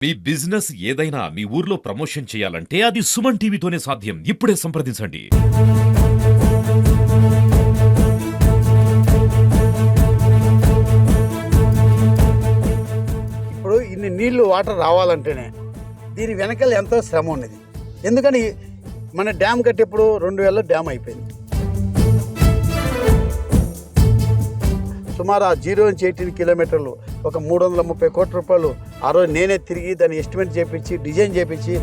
మీ business ఏదైనా మీ ఊర్లో promotion చేయాలంటే అది సుమన్ టీవీతోనే సాధ్యం. ఇప్పుడే సంప్రదించండి. ఇప్పుడు ఇన్ని నీళ్లు వాటర్ రావాలంటేనే దీని వెనకాల ఎంతో శ్రమ ఉన్నది. ఎందుకని మన డ్యామ్ కట్టేప్పుడు 2000 డ్యామ్ అయిపోయింది. సుమారు ఆ 0 నుంచి 18 కిలోమీటర్లు ఒక 330 కోట్ల రూపాయలు ఆ రోజు నేనే తిరిగి దాన్ని ఎస్టిమేట్ చేయించి డిజైన్ చేయించి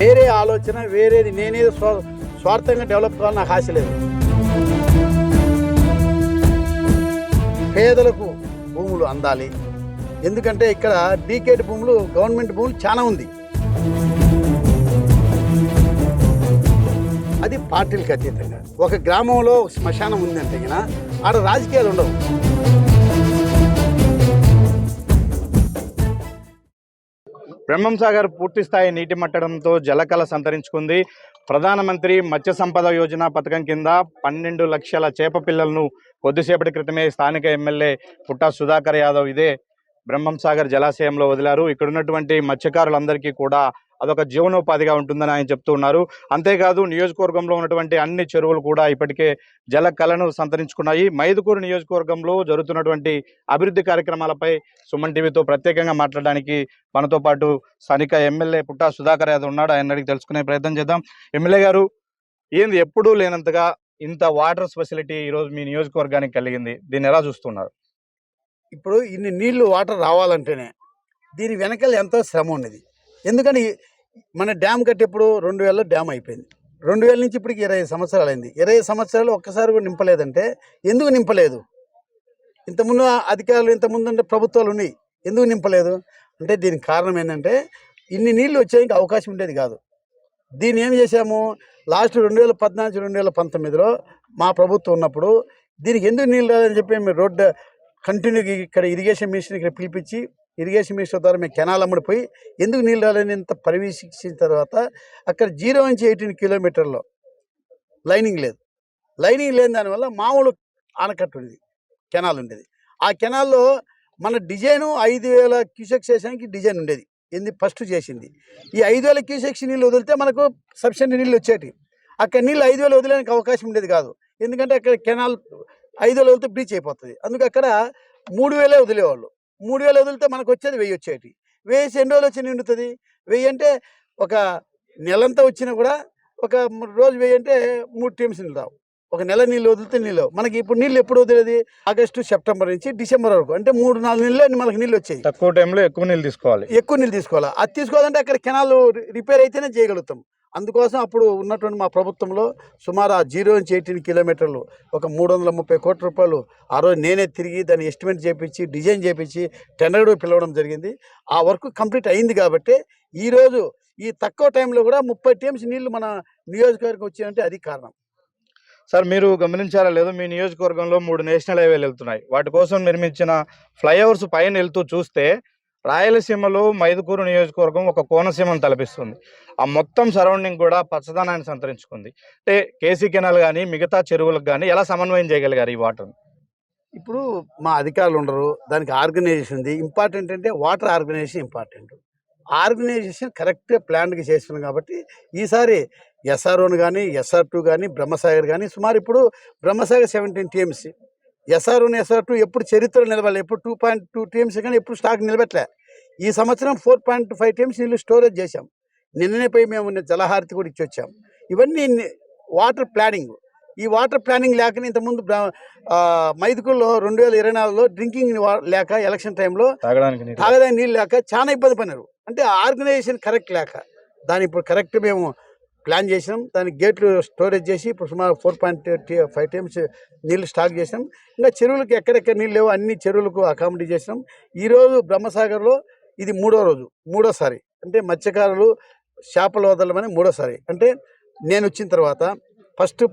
వేరే ఆలోచన వేరేది నేనే స్వార్థంగా డెవలప్ కావాలని నాకు ఆశ లేదు. పేదలకు భూములు అందాలి. ఎందుకంటే ఇక్కడ డీకేడ్ భూములు గవర్నమెంట్ భూములు చాలా ఉంది. అది పార్టీలకు అతీతంగా ఒక గ్రామంలో శ్మశానం ఉందంటే కదా ఆడ రాజకీయాలు ఉండవు. బ్రహ్మం సాగర్ పూర్తి స్థాయి నీటి మట్టడంతో జలకళ సంతరించుకుంది. ప్రధానమంత్రి మత్స్య సంపద యోజన పథకం కింద 12 లక్షల చేప పిల్లలను కొద్దిసేపటి క్రితమే స్థానిక ఎమ్మెల్యే పుట్టా సుధాకర్ యాదవ్ ఇదే బ్రహ్మం సాగర్ జలాశయంలో వదిలారు. ఇక్కడ ఉన్నటువంటి మత్స్యకారులందరికీ కూడా అదొక జీవనోపాధిగా ఉంటుందని ఆయన చెప్తూ ఉన్నారు. అంతేకాదు నియోజకవర్గంలో ఉన్నటువంటి అన్ని చెరువులు కూడా ఇప్పటికే జలకళను సంతరించుకున్నాయి. మైదుకూరు నియోజకవర్గంలో జరుగుతున్నటువంటి అభివృద్ధి కార్యక్రమాలపై సుమన్ టీవీతో ప్రత్యేకంగా మాట్లాడడానికి మనతో పాటు స్థానిక ఎమ్మెల్యే పుట్టా సుధాకర్ యాదవ్ ఉన్నాడు. ఆయన అడిగి తెలుసుకునే ప్రయత్నం చేద్దాం. ఎమ్మెల్యే గారు, ఏంది ఎప్పుడూ లేనంతగా ఇంత వాటర్ ఫెసిలిటీ ఈరోజు మీ నియోజకవర్గానికి కలిగింది, దీన్ని ఎలా చూస్తున్నారు? ఇప్పుడు ఇన్ని నీళ్లు వాటర్ రావాలంటేనే దీని వెనకాల ఎంతో శ్రమ ఉన్నది. ఎందుకని మన డ్యామ్ కట్టేప్పుడు 2000 డ్యామ్ అయిపోయింది. 2000 నుంచి ఇప్పటికి 20 సంవత్సరాలు అయింది. 20 సంవత్సరాలు ఒక్కసారి కూడా నింపలేదంటే ఎందుకు నింపలేదు? ఇంతకుముందు అధికారులు ఇంతకుముందు అంటే ప్రభుత్వాలు ఉన్నాయి, ఎందుకు నింపలేదు అంటే దీనికి కారణం ఏంటంటే ఇన్ని నీళ్ళు వచ్చేందుకు అవకాశం ఉండేది కాదు. దీన్ని ఏం చేశాము, లాస్ట్ 2014 2019లో మా ప్రభుత్వం ఉన్నప్పుడు దీనికి ఎందుకు నీళ్ళు రాదని చెప్పి మేము రోడ్డు కంటిన్యూగా ఇక్కడ ఇరిగేషన్ మినిస్టర్ ఇక్కడ పిలిపించి ఇరిగేషన్ మినిస్టర్ ద్వారా మేము కెనాల్ అమ్ముడిపోయి ఎందుకు నీళ్ళు రాలని ఇంత పర్యవేక్షించిన తర్వాత అక్కడ 0 నుంచి 18 కిలోమీటర్లో లైనింగ్ లేదు. లైనింగ్ లేని దానివల్ల మామూలు ఆనకట్టు ఉండేది, కెనాల్ ఉండేది. ఆ కెనాల్లో మన డిజైను 5000 క్యూసెక్స్ వేసానికి డిజైన్ ఉండేది. ఏంది ఫస్ట్ చేసింది ఈ 5000 క్యూసెక్స్ నీళ్ళు వదిలితే మనకు సఫిషియెంట్ నీళ్ళు వచ్చేటి. అక్కడ నీళ్ళు 5000 వదిలేనికి అవకాశం ఉండేది కాదు. ఎందుకంటే అక్కడ కెనాల్ 5000 వదిలితే బ్రీచ్ అయిపోతుంది. అందుకు అక్కడ 3000 వదిలేవాళ్ళు. 3000 వదిలితే మనకు వచ్చేది 1000 వచ్చేటి. 1000 ఎన్ని రోజులు వచ్చి నిండుతుంది? 1000 అంటే ఒక నెలంతా వచ్చినా కూడా ఒక రోజు 1000 అంటే 3 టీమ్స్ నీళ్ళు రావు. ఒక నెల నీళ్ళు వదిలితే నీళ్ళు మనకి ఇప్పుడు నీళ్ళు ఎప్పుడు వదిలేది? ఆగస్టు సెప్టెంబర్ నుంచి డిసెంబర్ వరకు, అంటే 3-4 నెలలు మనకి నీళ్ళు వచ్చాయి. తక్కువ టైంలో ఎక్కువ నీళ్ళు తీసుకోవాలి. అది తీసుకోవాలంటే అక్కడ కెనాల్ రిపేర్ అయితేనే చేయగలుగుతాం. అందుకోసం అప్పుడు ఉన్నటువంటి మా ప్రభుత్వంలో సుమారు ఆ 0 నుంచి 18 కిలోమీటర్లు ఒక 330 కోట్ల రూపాయలు ఆ రోజు నేనే తిరిగి దాన్ని ఎస్టిమేట్ చేయించి డిజైన్ చేయించి టెండర్ కూడా పిలవడం జరిగింది. ఆ వర్క్ కంప్లీట్ అయింది కాబట్టి ఈరోజు ఈ తక్కువ టైంలో కూడా 30 టీమ్స్ నీళ్లు మన నియోజకవర్గం వచ్చాయంటే అది కారణం. సార్, మీరు గమనించారా లేదో, మీ నియోజకవర్గంలో 3 నేషనల్ హైవేలు వెళ్తున్నాయి. వాటి కోసం నిర్మించిన ఫ్లైఓవర్స్ పైన వెళ్తూ చూస్తే రాయలసీమలో మైదుకూరు నియోజకవర్గం ఒక కోనసీమను తలపిస్తుంది. ఆ మొత్తం సరౌండింగ్ కూడా పచ్చదనాన్ని సంతరించుకుంది. అంటే కేసీ కెనాల్ కానీ మిగతా చెరువులకు కానీ ఎలా సమన్వయం చేయగలిగారు ఈ వాటర్? ఇప్పుడు మా అధికారులు ఉండరు, దానికి ఆర్గనైజేషన్ ఉంది. ఇంపార్టెంట్ అంటే వాటర్ ఆర్గనైజేషన్ ఇంపార్టెంట్. ఆర్గనైజేషన్ కరెక్ట్గా ప్లాన్గా చేస్తున్నాం కాబట్టి ఈసారి SR1 కానీ SR2 కానీ బ్రహ్మసాగర్ కానీ సుమారు ఇప్పుడు బ్రహ్మసాగర్ 17 టీఎంసీ, SR1 SR2 ఎప్పుడు చరిత్రలో నిలబడలేదు. ఎప్పుడు 2.2 టీఎంసీ కానీ ఎప్పుడు స్టాక్ నిలబెట్టలే. ఈ సంవత్సరం 4.5 టీఎంసీ నీళ్ళు స్టోరేజ్ చేశాం. నిన్ననే పోయి మేము జలహారతి కూడా ఇచ్చి వచ్చాం. ఇవన్నీ వాటర్ ప్లానింగ్. ఈ వాటర్ ప్లానింగ్ లేకనే ఇంతకుముందు మైదుకూరులో 2024లో డ్రింకింగ్ లేక ఎలక్షన్ టైంలో తాగడానికి నీళ్ళు లేక చాలా ఇబ్బంది పడినారు. అంటే ఆర్గనైజేషన్ కరెక్ట్ లేక దాన్ని ఇప్పుడు కరెక్ట్ మేము ప్లాన్ చేసినాం. దానికి గేట్లు స్టోరేజ్ చేసి ఇప్పుడు సుమారు 4.5 టీఎంసీ నీళ్ళు స్టాక్ చేసినాం. ఇంకా చెరువులకు ఎక్కడెక్కడ నీళ్ళు లేవు అన్ని చెరువులకు అకామిడేట్ చేసినాం. ఈరోజు బ్రహ్మసాగర్లో ఇది మూడోసారి అంటే మత్స్యకారులు చేపలు వదలమని మూడోసారి. అంటే నేను వచ్చిన తర్వాత ఫస్ట్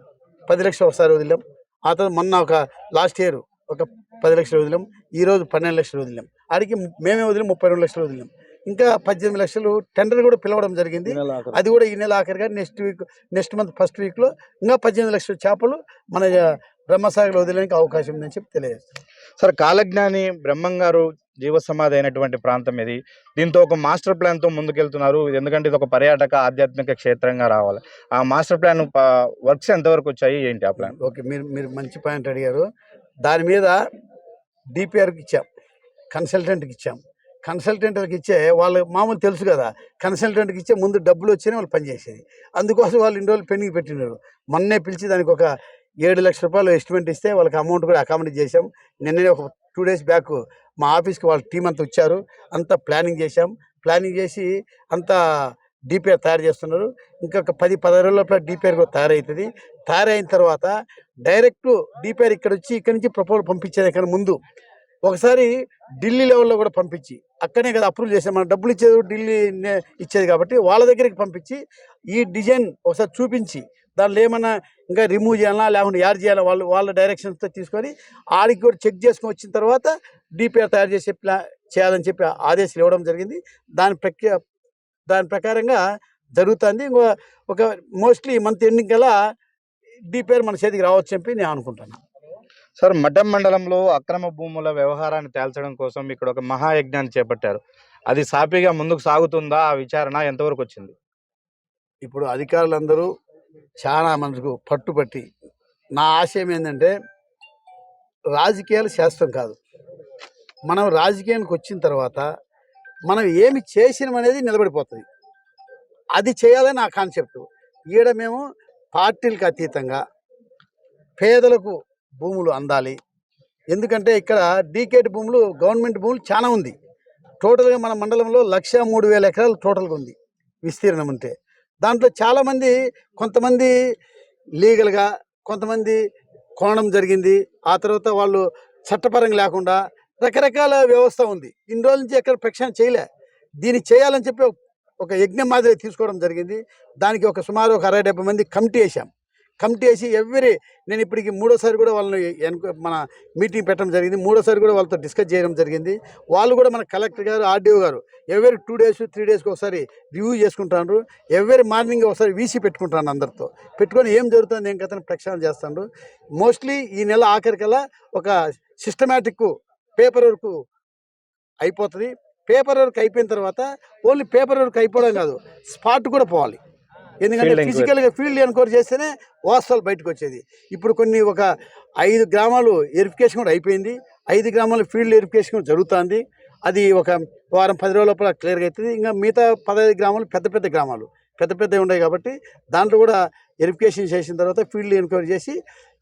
10 లక్షలు ఒకసారి వదిలాం. ఆ తర్వాత మొన్న ఒక లాస్ట్ ఇయర్ ఒక 10 లక్షలు వదిలాం. ఈరోజు 12 లక్షలు వదిలాం. ఆడికి మేమే వదిలాం 32 లక్షలు వదిలాం. ఇంకా 18 లక్షలు టెండర్ కూడా పిలవడం జరిగింది. అది కూడా ఈ నెల ఆఖరిగా నెక్స్ట్ మంత్ ఫస్ట్ వీక్లో ఇంకా 18 లక్షల చేపలు మన బ్రహ్మసాగర్లో వదిలేనికి అవకాశం ఉందని చెప్పి తెలియజేస్తాం. సార్, కాలజ్ఞాని బ్రహ్మం గారు జీవసమాధి అయినటువంటి ప్రాంతం ఇది. దీంతో ఒక మాస్టర్ ప్లాన్‌తో ముందుకెళ్తున్నారు. ఎందుకంటే ఇది ఒక పర్యాటక, ఆధ్యాత్మిక క్షేత్రంగా రావాలి. ఆ మాస్టర్ ప్లాన్ వర్క్స్ ఎంతవరకు వచ్చాయి? ఏంటి ఆ ప్లాన్? ఓకే, మీరు మీరు మంచి పాయింట్ అడిగారు. దాని మీద డిపిఆర్కి ఇచ్చాం, కన్సల్టెంట్కి ఇచ్చాం. కన్సల్టెంట్కి ఇచ్చే వాళ్ళు మామూలు తెలుసు కదా, కన్సల్టెంట్కి ఇచ్చే ముందు డబ్బులు వచ్చినా వాళ్ళు పనిచేసేది. అందుకోసం వాళ్ళు ఇన్ని రోజులు పెండింగ్ పెట్టినారు. మొన్నే పిలిచి దానికి ఒక 7 లక్షల రూపాయలు ఎస్టిమేట్ ఇస్తే వాళ్ళకి అమౌంట్ కూడా అకామిడేట్ చేశాం. నిన్ననే ఒక 2 డేస్ బ్యాక్ మా ఆఫీస్కి వాళ్ళ టీం అంతా వచ్చారు. అంతా ప్లానింగ్ చేశాం. ప్లానింగ్ చేసి అంతా డిపిఆర్ తయారు చేస్తున్నారు. ఇంకొక 10-15 రోజుల లోపల డిపిఆర్ కూడా తయారవుతుంది. తయారైన తర్వాత డైరెక్ట్ డిపిఆర్ ఇక్కడ వచ్చి ఇక్కడి నుంచి ప్రపోజల్ పంపించేది కన్నా ముందు ఒకసారి ఢిల్లీ లెవెల్లో కూడా పంపించి, అక్కడే కదా అప్రూవ్ చేసాం. మనం డబ్బులు ఇచ్చేది ఢిల్లీ ఇచ్చేది కాబట్టి వాళ్ళ దగ్గరికి పంపించి ఈ డిజైన్ ఒకసారి చూపించి దానిలో ఏమన్నా ఇంకా రిమూవ్ చేయాలా లేకుంటే యాడ్ చేయాలా వాళ్ళ డైరెక్షన్స్తో తీసుకొని ఆడికి కూడా చెక్ చేసుకొని వచ్చిన తర్వాత డిపిఆర్ తయారు చేసే చేయాలని చెప్పి ఆదేశాలు ఇవ్వడం జరిగింది. దాని ప్రకారంగా జరుగుతుంది. ఒక మోస్ట్లీ మంత్ ఎండింగ్ కల్లా డిపిఆర్ మన చేతికి రావచ్చు చెప్పి నేను అనుకుంటున్నాను. సార్, మఠం మండలంలో అక్రమ భూముల వ్యవహారాన్ని తేల్చడం కోసం ఇక్కడ ఒక మహాయజ్ఞాన్ని చేపట్టారు. అది సాఫీగా ముందుకు సాగుతుందా? ఆ విచారణ ఎంతవరకు వచ్చింది? ఇప్పుడు అధికారులందరూ చాలా మనకు పట్టుబట్టి, నా ఆశయం ఏంటంటే రాజకీయాలు శాస్త్రం కాదు. మనం రాజకీయానికి వచ్చిన తర్వాత మనం ఏమి చేసినాం అనేది నిలబడిపోతుంది. అది చేయాలని నా కాన్సెప్ట్. ఈడ మేము పార్టీలకు అతీతంగా పేదలకు భూములు అందాలి. ఎందుకంటే ఇక్కడ డీకేట్ భూములు, గవర్నమెంట్ భూములు చాలా ఉంది. టోటల్గా మన మండలంలో 103,000 ఎకరాలు టోటల్గా ఉంది విస్తీర్ణం. ఉంటే దాంట్లో చాలామంది, కొంతమంది లీగల్గా, కొంతమంది కొనడం జరిగింది. ఆ తర్వాత వాళ్ళు చట్టపరంగా లేకుండా రకరకాల వ్యవస్థ ఉంది. ఇన్ని రోజుల నుంచి ఎక్కడ ప్రక్షాళన చేయలే. దీన్ని చేయాలని చెప్పి ఒక యజ్ఞం మాదిరి తీసుకోవడం జరిగింది. దానికి సుమారు 60-70 మంది కమిటీ వేసాం. కమిటీ వేసి నేను ఇప్పటికి 3వ కూడా వాళ్ళని మన మీటింగ్ పెట్టడం జరిగింది. 3వ కూడా వాళ్ళతో డిస్కస్ చేయడం జరిగింది. వాళ్ళు కూడా మన కలెక్టర్ గారు, ఆర్డీఓ గారు ఎవరి 2 డేస్ 3 డేస్కి ఒకసారి రివ్యూ చేసుకుంటారు. ఎవరి మార్నింగ్ ఒకసారి వీసీ పెట్టుకుంటాను. అందరితో పెట్టుకొని ఏం జరుగుతుంది, ఏం కథను ప్రక్షాళన చేస్తాను. మోస్ట్లీ ఈ నెల ఆఖరికల్లా ఒక సిస్టమేటిక్ పేపర్ వర్క్ అయిపోతుంది. పేపర్ వర్క్ అయిపోయిన తర్వాత ఓన్లీ పేపర్ వర్క్ అయిపోవడం కాదు, స్పాట్ కూడా పోవాలి. ఎందుకంటే ఫిజికల్గా ఫీల్డ్ ఎన్క్వైరీ చేస్తేనే వాస్తవాలు బయటకు వచ్చేది. ఇప్పుడు ఒక 5 గ్రామాలు వెరిఫికేషన్ కూడా అయిపోయింది. 5 గ్రామాల ఫీల్డ్ వెరిఫికేషన్ కూడా జరుగుతుంది. అది ఒక వారం 10 రోజుల లోపల క్లియర్గా అవుతుంది. ఇంకా మిగతా 15 గ్రామాలు పెద్ద గ్రామాలు పెద్దవి ఉన్నాయి కాబట్టి దాంట్లో కూడా వెరిఫికేషన్ చేసిన తర్వాత ఫీల్డ్ ఎన్క్వైరీ చేసి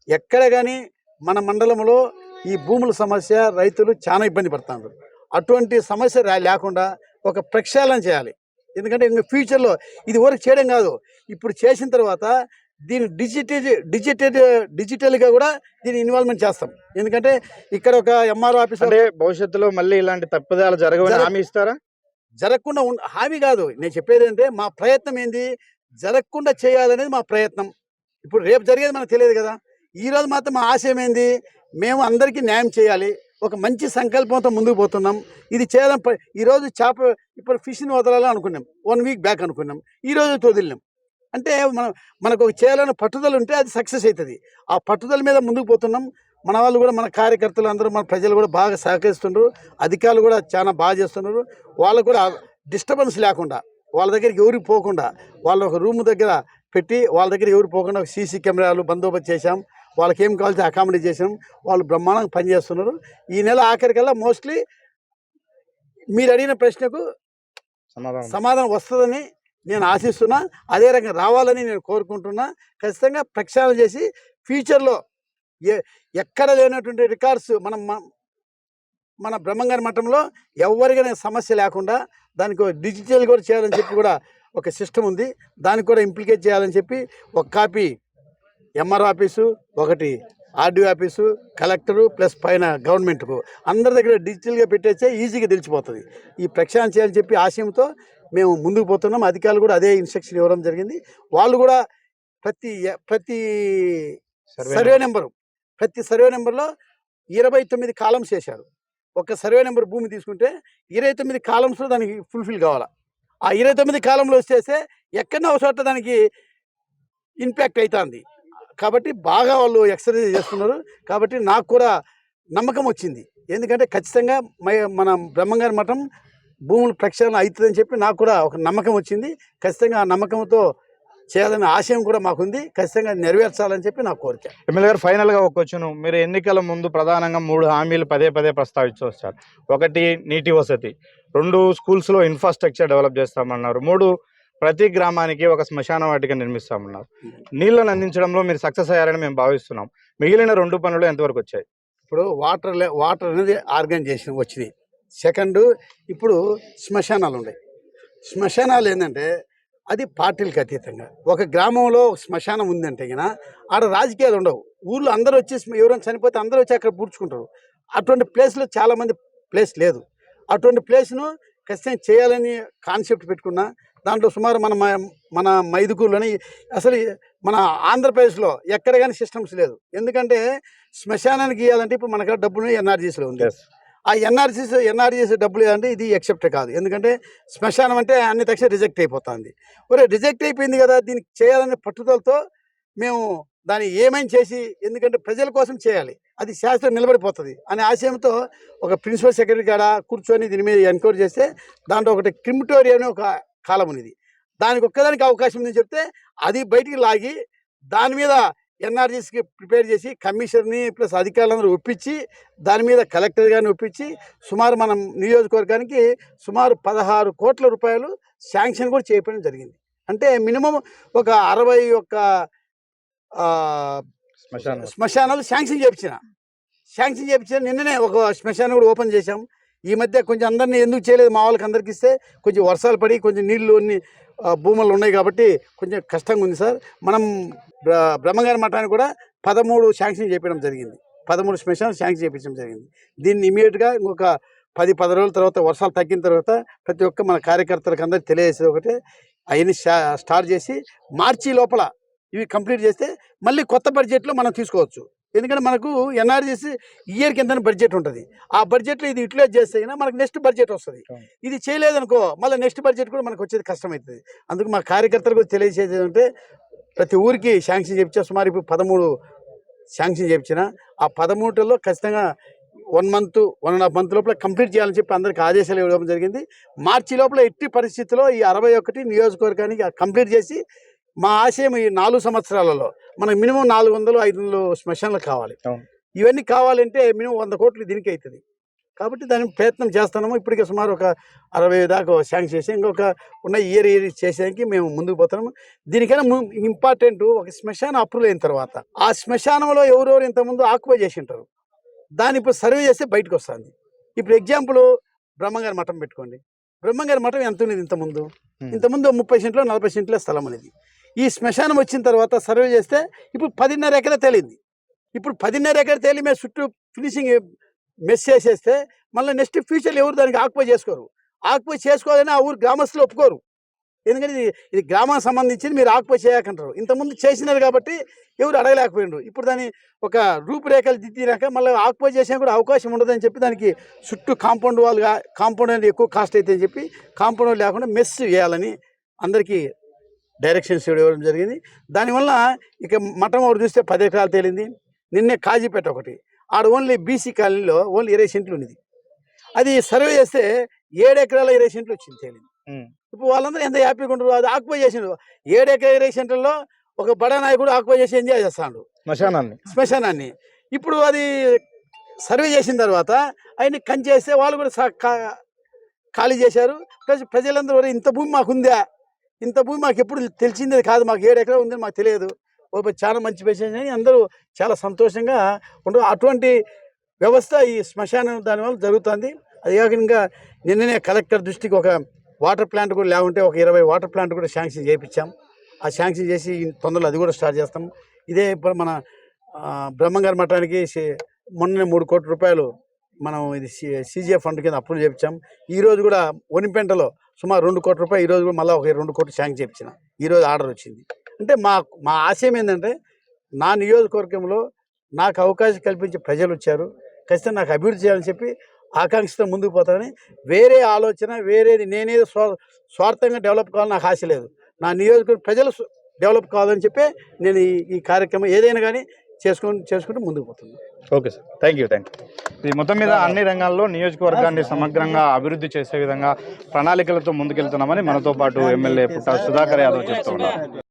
ఎక్కడ కానీ మన మండలంలో ఈ భూముల సమస్య రైతులు చాలా ఇబ్బంది పడుతున్నారు. అటువంటి సమస్య లేకుండా ఒక ప్రక్షాళన చేయాలి. ఎందుకంటే ఇంకా ఫ్యూచర్లో ఇది వరకు చేయడం కాదు, ఇప్పుడు చేసిన తర్వాత దీన్ని డిజిటల్గా కూడా దీన్ని ఇన్వాల్వ్మెంట్ చేస్తాం. ఎందుకంటే ఇక్కడ ఒక ఎంఆర్ఓ ఆఫీస్ అంటే భవిష్యత్తులో మళ్ళీ ఇలాంటి తప్పిదాలు జరగవని హామీ ఇస్తారా? జరగకుండా హామీ కాదు, నేను చెప్పేది అంటే మా ప్రయత్నం ఏంది, జరగకుండా చేయాలనేది మా ప్రయత్నం. ఇప్పుడు రేపు జరిగేది మనకు తెలియదు కదా. ఈరోజు మాత్రం మా ఆశయం ఏంది, మేము అందరికీ న్యాయం చేయాలి. ఒక మంచి సంకల్పంతో ముందుకు పోతున్నాం. ఇది చేయడం ఈరోజు ఇప్పుడు ఫిష్ని వదలాలని అనుకున్నాం, 1 వీక్ బ్యాక్ అనుకున్నాం, ఈరోజు వదిలినాం. అంటే మనకు చేయాలని పట్టుదల ఉంటే అది సక్సెస్ అవుతుంది. ఆ పట్టుదల మీద ముందుకు పోతున్నాం. మన వాళ్ళు కూడా, మన కార్యకర్తలు అందరూ, మన ప్రజలు కూడా బాగా సహకరిస్తున్నారు. అధికారులు కూడా చాలా బాగా చేస్తున్నారు. వాళ్ళకు కూడా డిస్టర్బెన్స్ లేకుండా, వాళ్ళ దగ్గరికి ఎవరికి పోకుండా, వాళ్ళ ఒక రూమ్ దగ్గర పెట్టి వాళ్ళ దగ్గర ఎవరు పోకుండా సీసీ కెమెరాలు బందోబస్తు చేశాం. వాళ్ళకి ఏం కావాల్సి అకామిడేట్ చేసాం. వాళ్ళు బ్రహ్మాండంగా పనిచేస్తున్నారు. ఈ నెల ఆఖరికల్లా మోస్ట్లీ మీరు అడిగిన ప్రశ్నకు సమాధానం వస్తుందని నేను ఆశిస్తున్నా. అదే రకంగా రావాలని నేను కోరుకుంటున్నా. ఖచ్చితంగా ప్రక్షాళన చేసి ఫ్యూచర్లో ఎక్కడ లేనటువంటి రికార్డ్స్ మన బ్రహ్మంగారి మఠంలో ఎవరికైనా సమస్య లేకుండా దానికి డిజిటల్ కూడా చేయాలని చెప్పి కూడా ఒక సిస్టమ్ ఉంది. దానికి కూడా ఇంప్లికేట్ చేయాలని చెప్పి ఒక కాపీ ఎంఆర్ఓ ఆఫీసు, ఒకటి ఆర్డీఓ ఆఫీసు, కలెక్టరు ప్లస్ పైన గవర్నమెంట్కు అందరి దగ్గర డిజిటల్గా పెట్టేస్తే ఈజీగా తెలిసిపోతుంది. ఈ ప్రక్షాళన చేయాలని చెప్పి ఆశయంతో మేము ముందుకు పోతున్నాం. అధికారులు కూడా అదే ఇన్స్ట్రక్షన్ ఇవ్వడం జరిగింది. వాళ్ళు కూడా ప్రతి సర్వే నెంబర్లో 29 కాలమ్స్ వేశారు. ఒక సర్వే నెంబర్ భూమి తీసుకుంటే 29 కాలమ్స్లో దానికి ఫుల్ఫిల్ కావాలా. ఆ 29 కాలంలో వచ్చేస్తే ఎక్కడన్నా ఒక చోట దానికి ఇంపాక్ట్ అవుతుంది. కాబట్టి బాగా వాళ్ళు ఎక్సర్సైజ్ చేస్తున్నారు. కాబట్టి నాకు కూడా నమ్మకం వచ్చింది. ఎందుకంటే ఖచ్చితంగా మన బ్రహ్మంగారి మఠం భూముల ప్రక్షాళన అవుతుందని చెప్పి నాకు కూడా ఒక నమ్మకం వచ్చింది. ఖచ్చితంగా ఆ నమ్మకంతో చేయాలనే ఆశయం కూడా మాకుంది. ఖచ్చితంగా అది నెరవేర్చాలని చెప్పి నా కోరిక. ఎమ్మెల్యే గారు, ఫైనల్గా ఒక క్వశ్చన్. మీరు ఎన్నికల ముందు ప్రధానంగా 3 హామీలు పదే పదే ప్రస్తావించి వచ్చారు. 1 నీటి వసతి, 2 స్కూల్స్లో ఇన్ఫ్రాస్ట్రక్చర్ డెవలప్ చేస్తామన్నారు, 3 ప్రతి గ్రామానికి ఒక శ్మశాన వాటిక నిర్మిస్తామన్నారు. నీళ్లను అందించడంలో మీరు సక్సెస్ అయ్యారని మేము భావిస్తున్నాం. మిగిలిన 2 పనులు ఎంతవరకు వచ్చాయి? ఇప్పుడు వాటర్ అనేది ఆర్గనైజేషన్ వచ్చింది. సెకండ్, ఇప్పుడు శ్మశానాలు ఉన్నాయి. శ్మశానాలు ఏంటంటే అది పార్టీలకు అతీతంగా ఒక గ్రామంలో శ్మశానం ఉందంటే కనుక ఆడ రాజకీయాలు ఉండవు. ఊళ్ళో అందరూ వచ్చి ఎవరైనా చనిపోతే అందరూ వచ్చి అక్కడ పూడ్చుకుంటారు. అటువంటి ప్లేస్లో చాలామంది ప్లేస్ లేదు. అటువంటి ప్లేస్ను ఖచ్చితంగా చేయాలని కాన్సెప్ట్ పెట్టుకున్నా. దాంట్లో సుమారు మన మైదుకూరులోని అసలు మన ఆంధ్రప్రదేశ్లో ఎక్కడ కానీ సిస్టమ్స్ లేదు. ఎందుకంటే శ్మశానానికి ఇవ్వాలంటే ఇప్పుడు మనకు డబ్బులు ఎన్ఆర్జీస్లో ఉంది. ఆ ఎన్ఆర్జీస్ డబ్బులు ఏదంటే ఇది ఎక్సెప్ట్ కాదు. ఎందుకంటే శ్మశానం అంటే అన్ని తక్షణ రిజెక్ట్ అయిపోతుంది. రిజెక్ట్ అయిపోయింది కదా, దీనికి చేయాలనే పట్టుదలతో మేము దాన్ని ఏమైనా చేసి, ఎందుకంటే ప్రజల కోసం చేయాలి, అది శాస్త్రం నిలబడిపోతుంది అనే ఆశయంతో ఒక ప్రిన్సిపల్ సెక్రటరీ కాడ కూర్చొని దీని మీద ఎంక్వైరీ చేస్తే దాంట్లో ఒకటి క్రిమిటోరియం అనే ఒక కాలం ఉంది. దానికి ఒక్కదానికి అవకాశం ఉందని చెప్తే అది బయటికి లాగి దాని మీద ఎన్ఆర్జీస్కి ప్రిపేర్ చేసి కమిషనర్ని ప్లస్ అధికారులందరూ ఒప్పించి దాని మీద కలెక్టర్ గారిని ఒప్పించి సుమారు మనం నియోజకవర్గానికి సుమారు 16 కోట్ల రూపాయలు శాంక్షన్ కూడా చేయడం జరిగింది. అంటే మినిమం ఒక 61 శ్మశానాలు శాంక్షన్ చేయించిన నిన్ననే ఒక శ్మశానం కూడా ఓపెన్ చేశాం. ఈ మధ్య కొంచెం అందరినీ ఎందుకు చేయలేదు, మా వాళ్ళకి అందరికి ఇస్తే కొంచెం వర్షాలు పడి కొంచెం నీళ్లు అన్ని భూములు ఉన్నాయి కాబట్టి కొంచెం కష్టంగా ఉంది సార్. మనం బ్రహ్మంగారి మఠానికి కూడా 13 శాంక్షన్ చేయడం జరిగింది. 13 శ్మశానాలు శాంక్షన్ చేయించడం జరిగింది. దీన్ని ఇమీడియట్గా ఇంకొక 10 రోజుల తర్వాత వర్షాలు తగ్గిన తర్వాత ప్రతి ఒక్క మన కార్యకర్తలకు అందరికీ తెలియజేసేది ఒకటే, అవన్నీ స్టార్ట్ చేసి మార్చి లోపల ఇవి కంప్లీట్ చేస్తే మళ్ళీ కొత్త బడ్జెట్లో మనం తీసుకోవచ్చు. ఎందుకంటే మనకు ఎన్ఆర్జీసీ ఇయర్కి ఎంత బడ్జెట్ ఉంటుంది. ఆ బడ్జెట్లో ఇది యూటిలైజ్ చేస్తే మనకు నెక్స్ట్ బడ్జెట్ వస్తుంది. ఇది చేయలేదనుకో మళ్ళీ నెక్స్ట్ బడ్జెట్ కూడా మనకు వచ్చేది కష్టమవుతుంది. అందుకు మా కార్యకర్తలకు తెలియజేసేది అంటే ప్రతి ఊరికి శాంక్షన్ చేయించా. సుమారు ఇప్పుడు 13 శాంక్షన్ చేయించిన. ఆ 13లో ఖచ్చితంగా 1 మంత్ 1.5 మంత్ లోపల కంప్లీట్ చేయాలని చెప్పి అందరికి ఆదేశాలు ఇవ్వడం జరిగింది. మార్చి లోపల ఎట్టి పరిస్థితుల్లో ఈ 61 నియోజకవర్గానికి కంప్లీట్ చేసి మా ఆశయం ఈ 4 సంవత్సరాలలో మనకు మినిమం 400-500 శ్మశానాలు కావాలి. ఇవన్నీ కావాలంటే మినిమం 100 కోట్లు దీనికి అవుతుంది. కాబట్టి దానికి ప్రయత్నం చేస్తున్నాము. ఇప్పటికే సుమారు ఒక 60 దాకా శాంక్షన్ చేసి ఇంకొక ఉన్న ఇయర్ చేసేదానికి మేము ముందుకు పోతున్నాము. దీనికైనా ఇంపార్టెంట్ ఒక శ్మశానం అప్రూవల్ అయిన తర్వాత ఆ శ్మశానంలో ఎవరెవరు ఇంతకుముందు ఆక్యుపై చేసి ఉంటారు, దాన్ని ఇప్పుడు సర్వే చేస్తే బయటకు వస్తుంది. ఇప్పుడు ఎగ్జాంపుల్ బ్రహ్మంగారి మఠం పెట్టుకోండి. బ్రహ్మంగారి మఠం ఎంత ఉన్నది ఇంతకుముందు 30 సెంట్లో 40 సెంట్ల స్థలం అనేది. ఈ శ్మశానం వచ్చిన తర్వాత సర్వే చేస్తే ఇప్పుడు 10.5 ఎకరా తేలింది. ఇప్పుడు 10.5 ఎకరా తేలి మేము చుట్టూ ఫినిషింగ్ మెస్ చేసేస్తే మళ్ళీ నెక్స్ట్ ఫ్యూచర్లో ఎవరు దానికి ఆక్యుపై చేసుకోరు. ఆక్యుపై చేసుకోవాలని ఆ ఊరు గ్రామస్తులు ఒప్పుకోరు. ఎందుకంటే ఇది గ్రామానికి సంబంధించింది, మీరు ఆక్యుపై చేయకంటారు. ఇంతకుముందు చేసినారు కాబట్టి ఎవరు అడగలేకపోయినారు. ఇప్పుడు దాన్ని ఒక రూపురేఖలు దిద్దినాక మళ్ళీ ఆక్యుపై చేసినా కూడా అవకాశం ఉండదని చెప్పి దానికి చుట్టూ కాంపౌండ్ అనేది ఎక్కువ కాస్ట్ అవుతుందని చెప్పి కాంపౌండ్ లేకుండా మెస్ వేయాలని అందరికీ డైరెక్షన్స్ ఇవ్వడం జరిగింది. దానివల్ల ఇక మఠం ఒకటి చూస్తే 10 ఎకరాలు తేలింది. నిన్నే కాజీపేట ఒకటి, ఆడ ఓన్లీ బీసీ కాలనీలో ఓన్లీ 20 సెంట్లు ఉన్నది. అది సర్వే చేస్తే 7 ఎకరాల 20 సెంట్లు వచ్చింది తేలింది. ఇప్పుడు వాళ్ళందరూ ఎంత హ్యాపీగా ఉంటారు. అది ఆక్యుపై చేసిండు. 7 ఎకరాల 20 సెంట్లలో ఒక బడా నాయకుడు ఆక్యుపై చేసి ఎంజాయ్ చేస్తాడు శ్మశానాన్ని. ఇప్పుడు అది సర్వే చేసిన తర్వాత ఆయన్ని కంచేస్తే వాళ్ళు కూడా ఖాళీ చేశారు. ప్రజలందరూ ఇంత భూమి మాకుందా, ఇంత భూమి మాకు ఎప్పుడు తెలిసిందే కాదు, మాకు 7 ఎకరాలు ఉందని మాకు తెలియదు, చాలా మంచి విషయం అని అందరూ చాలా సంతోషంగా ఉండరు. అటువంటి వ్యవస్థ ఈ శ్మశానం దానివల్ల జరుగుతుంది. అది కాకుండా నిన్ననే కలెక్టర్ దృష్టికి ఒక వాటర్ ప్లాంట్ కూడా లేకుంటే ఒక 20 వాటర్ ప్లాంట్ కూడా శాంక్షన్ చేయించాం. ఆ శాంక్షన్ చేసి తొందరలో అది కూడా స్టార్ట్ చేస్తాం. ఇదే ఇప్పుడు మన బ్రహ్మంగారి మఠానికి మొన్న 3 కోట్ల రూపాయలు మనం ఇది CGF ఫండ్ కింద అప్రూవ్ చేయించాం. ఈరోజు కూడా ఒనిపెంటలో సుమారు 2 కోట్ల రూపాయలు ఈరోజు కూడా మళ్ళీ ఒక 2 కోట్లు శాంక్షన్ చేయించిన. ఈరోజు ఆర్డర్ వచ్చింది. అంటే మా ఆశయం ఏంటంటే నా నియోజకవర్గంలో నాకు అవకాశం కల్పించే ప్రజలు వచ్చారు, ఖచ్చితంగా నాకు అభివృద్ధి చేయాలని చెప్పి ఆకాంక్షతో ముందుకు పోతానని. వేరే ఆలోచన వేరేది నేనేదో స్వార్థంగా డెవలప్ కావాలని నాకు ఆశ లేదు. నా నియోజకవర్గం ప్రజలు డెవలప్ కావాలని చెప్పి నేను ఈ కార్యక్రమం ఏదైనా కానీ చేసుకుంటూ ముందుకు పోతుంది. Okay sir, thank you. ఈ మొత్తం మీద అన్ని రంగాల్లో నియోజకవర్గాన్ని సమగ్రంగా అభివృద్ధి చేసే విధంగా ప్రణాళికలతో ముందుకెళ్తున్నామని మనతో పాటు ఎమ్మెల్యే పుట్ట సుధాకర్ యాదవ్ చెప్తూ ఉన్నారు.